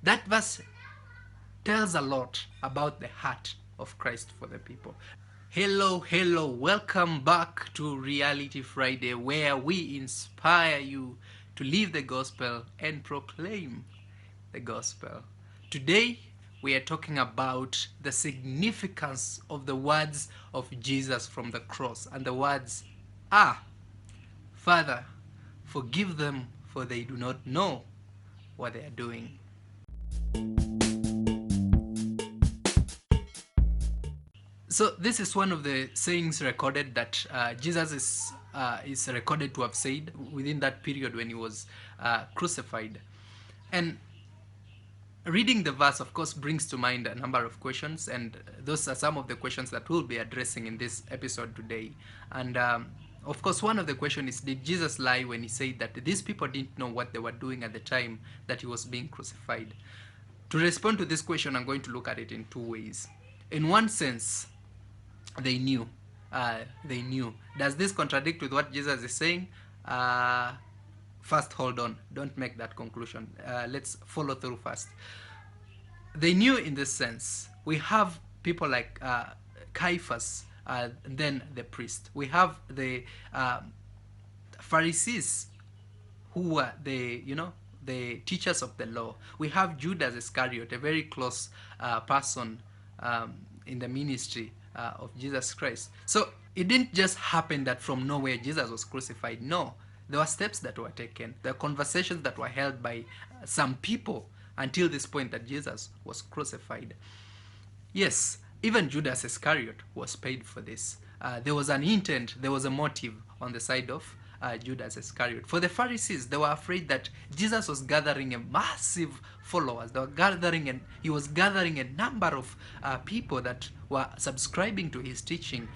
That verse tells a lot about the heart of Christ for the people. Hello, welcome back to Reality Friday, where we inspire you to live the gospel and proclaim the gospel. Today, we are talking about the significance of the words of Jesus from the cross. And the words are, Father, forgive them, for they do not know what they are doing. So this is one of the sayings recorded that Jesus is recorded to have said within that period when he was crucified. And reading the verse, of course, brings to mind a number of questions, and those are some of the questions that we'll be addressing in this episode today. And of course, one of the questions is, did Jesus lie when he said that these people didn't know what they were doing at the time that he was being crucified? To respond to this question, I'm going to look at it in two ways. In one sense, they knew. They knew. Does this contradict with what Jesus is saying? First, hold on. Don't make that conclusion. Let's follow through first. They knew in this sense. We have people like Caiaphas, then the priest. We have the Pharisees, who were the teachers of the law. We have Judas Iscariot, a very close person in the ministry of Jesus Christ. So it didn't just happen that from nowhere Jesus was crucified. No, there were steps that were taken. There were conversations that were held by some people until this point that Jesus was crucified. Yes, even Judas Iscariot was paid for this. There was an intent, there was a motive on the side of Judas Iscariot. For the Pharisees, they were afraid that Jesus was gathering a massive followers. He was gathering a number of people that were subscribing to his teachings.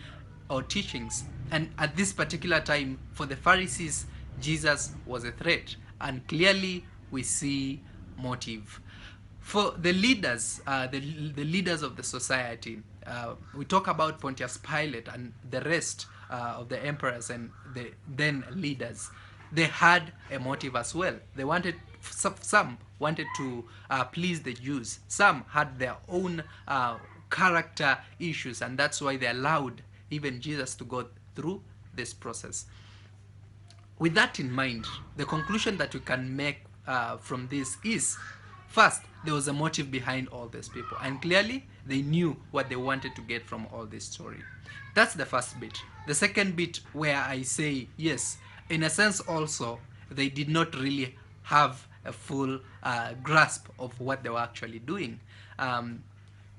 And at this particular time, for the Pharisees, Jesus was a threat. And clearly, we see motive. For the leaders, the leaders of the society, we talk about Pontius Pilate and the rest of the emperors and the then leaders. They had a motive as well. They wanted, some wanted to please the Jews. Some had their own character issues, and that's why they allowed even Jesus to go through this process. With that in mind, the conclusion that we can make from this is, first, there was a motive behind all these people, and clearly they knew what they wanted to get from all this story. That's the first bit. The second bit, where I say, yes, in a sense also, they did not really have a full grasp of what they were actually doing.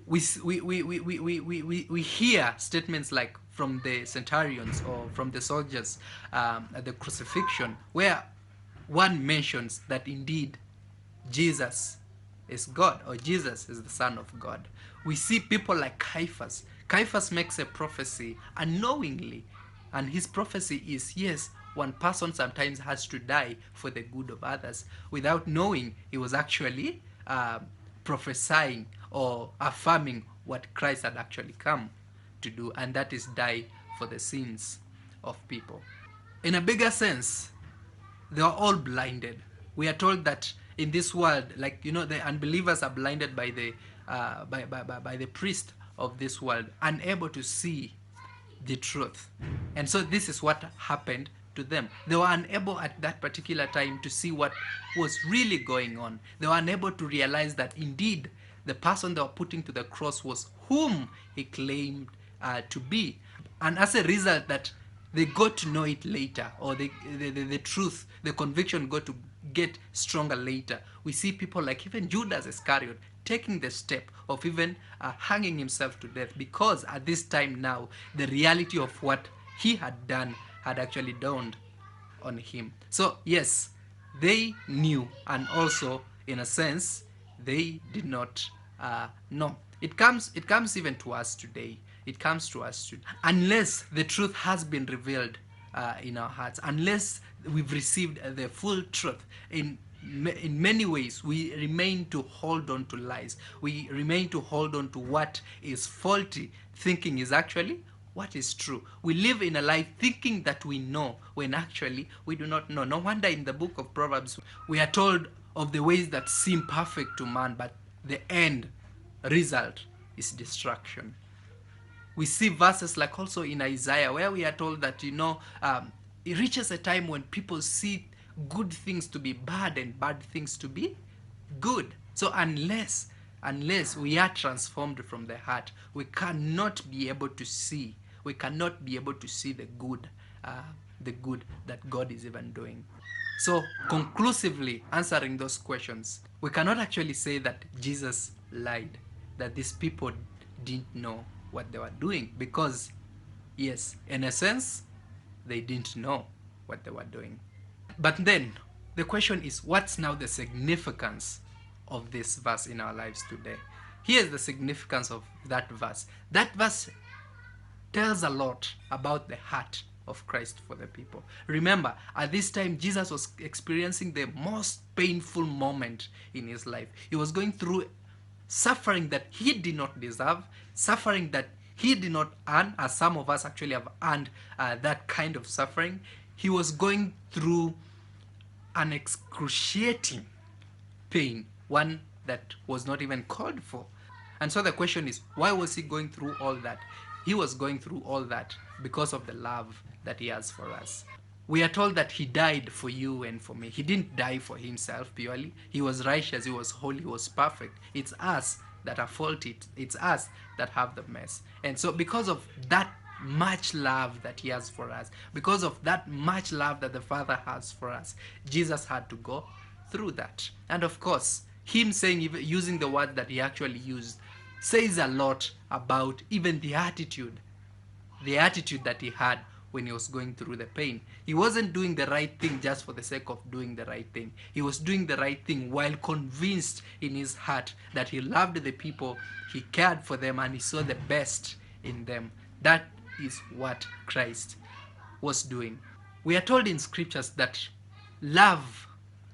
We hear statements like from the centurions or from the soldiers at the crucifixion, where one mentions that indeed Jesus is God, or Jesus is the Son of God. We see people like Caiaphas. Caiaphas makes a prophecy unknowingly, and his prophecy is, yes, one person sometimes has to die for the good of others. Without knowing, he was actually prophesying or affirming what Christ had actually come to do, and that is die for the sins of people. In a bigger sense, they are all blinded. We are told that in this world, like, the unbelievers are blinded by the by the priest of this world, unable to see the truth. And so this is what happened to them. They were unable at that particular time to see what was really going on. They were unable to realize that indeed the person they were putting to the cross was whom he claimed to be. And as a result, that they got to know it later, or the truth, the conviction got to get stronger later. We see people like even Judas Iscariot taking the step of even hanging himself to death, because at this time now, the reality of what he had done had actually dawned on him. So yes, they knew, and also in a sense, they did not know. It comes even to us today. It comes to us today. Unless the truth has been revealed in our hearts, unless we've received the full truth, in many ways we remain to hold on to lies. We remain to hold on to what is faulty, thinking is actually what is true. We live in a life thinking that we know, when actually we do not know. No wonder in the book of Proverbs we are told of the ways that seem perfect to man, but the end result is destruction. We see verses like also in Isaiah where we are told that, it reaches a time when people see good things to be bad and bad things to be good. So unless we are transformed from the heart, we cannot be able to see. We cannot be able to see the good that God is even doing. So conclusively answering those questions, we cannot actually say that Jesus lied, that these people didn't know what they were doing, because yes, in a sense, they didn't know what they were doing. But then the question is, what's now the significance of this verse in our lives today? Here's the significance of that verse. That verse tells a lot about the heart of Christ for the people. Remember, at this time, Jesus was experiencing the most painful moment in his life. He was going through suffering that he did not deserve, suffering that he did not earn, as some of us actually have earned that kind of suffering. He was going through an excruciating pain, one that was not even called for. And so the question is, why was he going through all that? He was going through all that because of the love that he has for us. We are told that he died for you and for me. He didn't die for himself purely. He was righteous, he was holy, he was perfect. It's us that are faulty. It's us that have the mess. And so because of that much love that he has for us, because of that much love that the Father has for us, Jesus had to go through that. And of course, him saying, using the word that he actually used, says a lot about even the attitude that he had when he was going through the pain. He wasn't doing the right thing just for the sake of doing the right thing. He was doing the right thing while convinced in his heart that he loved the people, he cared for them, and he saw the best in them. That is what Christ was doing. We are told in scriptures that love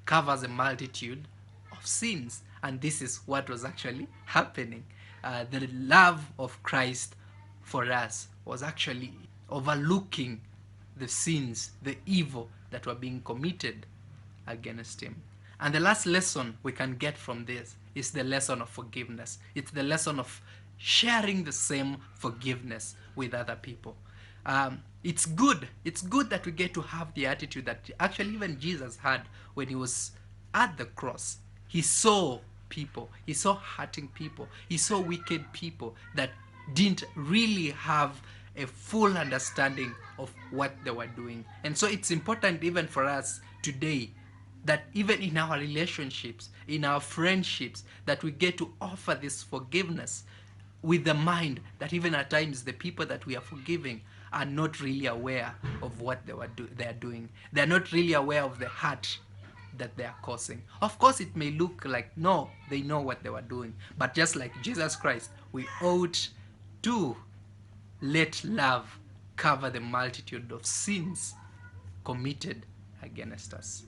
covers a multitude of sins, and this is what was actually happening. The love of Christ for us was actually overlooking the sins, the evil that were being committed against him. And the last lesson we can get from this is the lesson of forgiveness. It's the lesson of sharing the same forgiveness with other people. It's good that we get to have the attitude that actually even Jesus had when he was at the cross. He saw people, he saw hurting people, he saw wicked people that didn't really have a full understanding of what they were doing. And so it's important even for us today that even in our relationships, in our friendships, that we get to offer this forgiveness with the mind that even at times the people that we are forgiving are not really aware of what they are doing. They're not really aware of the hurt that they are causing. Of course, it may look like, no, they know what they were doing. But just like Jesus Christ, we ought to let love cover the multitude of sins committed against us.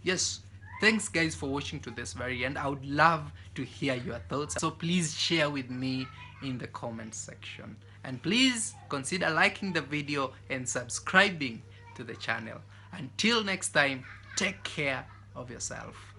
Yes, thanks guys for watching to this very end. I would love to hear your thoughts. So please share with me in the comment section. And please consider liking the video and subscribing to the channel. Until next time, take care of yourself.